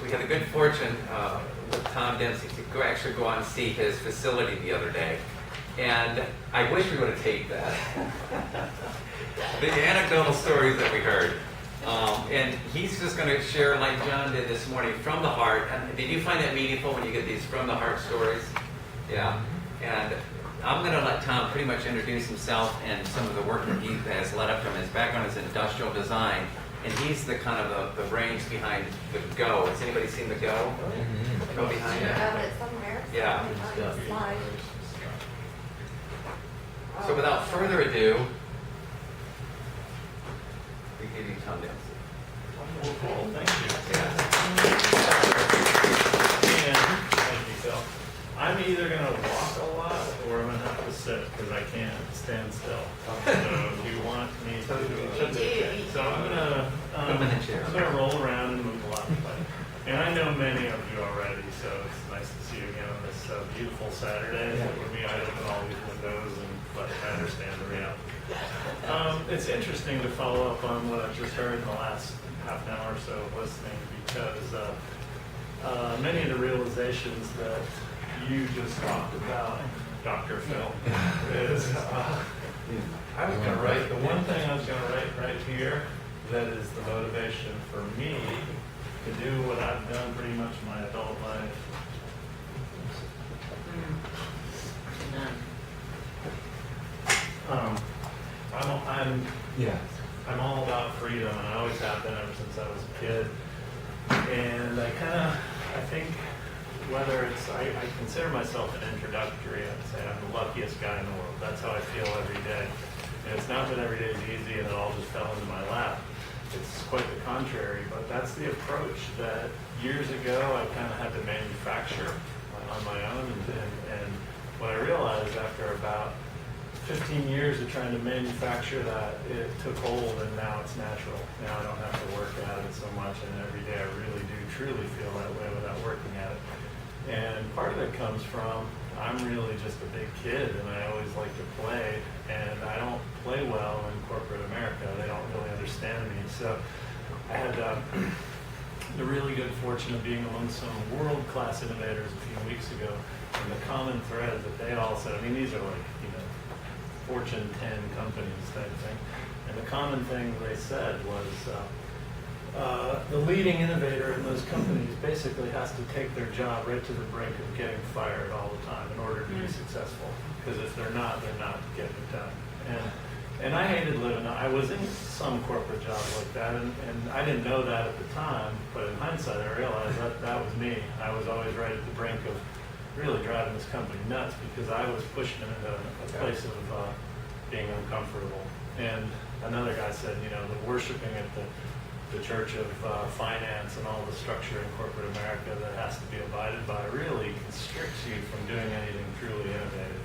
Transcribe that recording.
we had the good fortune with Tom Dempsey to actually go out and see his facility the other day. And I wish we would have taped that. The anecdotal stories that we heard. And he's just going to share, like John did this morning, from the heart. And did you find that meaningful when you get these from the heart stories? Yeah. And I'm going to let Tom pretty much introduce himself and some of the work that he has led up to him. His background is in industrial design. And he's the kind of the brains behind the Go. Has anybody seen the Go? Mm-hmm. Go behind it? Have it somewhere. Yeah. Slide. So without further ado, we give you Tom Dempsey. Wonderful, thank you. Yeah. And, thank you, Phil. I'm either going to walk a lot or I'm going to have to sit because I can't stand still. So if you want me to, so I'm going to roll around and move a lot. And I know many of you already, so it's nice to see you again on this beautiful Saturday. For me, I open all these windows, but I understand the reality. It's interesting to follow up on what I've just heard in the last half an hour or so of listening, because many of the realizations that you just talked about, Dr. Phil, is I was going to write, the one thing I was going to write right here that is the motivation for me to do what I've done pretty much my adult life. I'm all about freedom, and I always have been ever since I was a kid. And I think whether it's, I consider myself an introductory. I'd say I'm the luckiest guy in the world. That's how I feel every day. And it's not that every day is easy and it all just fell into my lap. It's quite the contrary, but that's the approach that years ago I kind of had to manufacture on my own. And what I realized after about 15 years of trying to manufacture that, it took hold, and now it's natural. Now I don't have to work at it so much, and every day I really do truly feel that way without working at it. And part of it comes from I'm really just a big kid, and I always like to play, and I don't play well in corporate America. They don't really understand me. So I had the really good fortune of being among some world-class innovators a few weeks ago, and the common thread that they all said, I mean, these are like, Fortune 10 companies type thing. And the common thing they said was the leading innovator in those companies basically has to take their job right to the brink of getting fired all the time in order to be successful. Because if they're not getting it done. And I hated living. I was in some corporate job like that, and I didn't know that at the time, but in hindsight I realized that was me. I was always right at the brink of really driving this company nuts because I was pushing them into a place of being uncomfortable. And another guy said, the worshiping at the church of finance and all the structure in corporate America that has to be abided by really constricts you from doing anything truly innovative.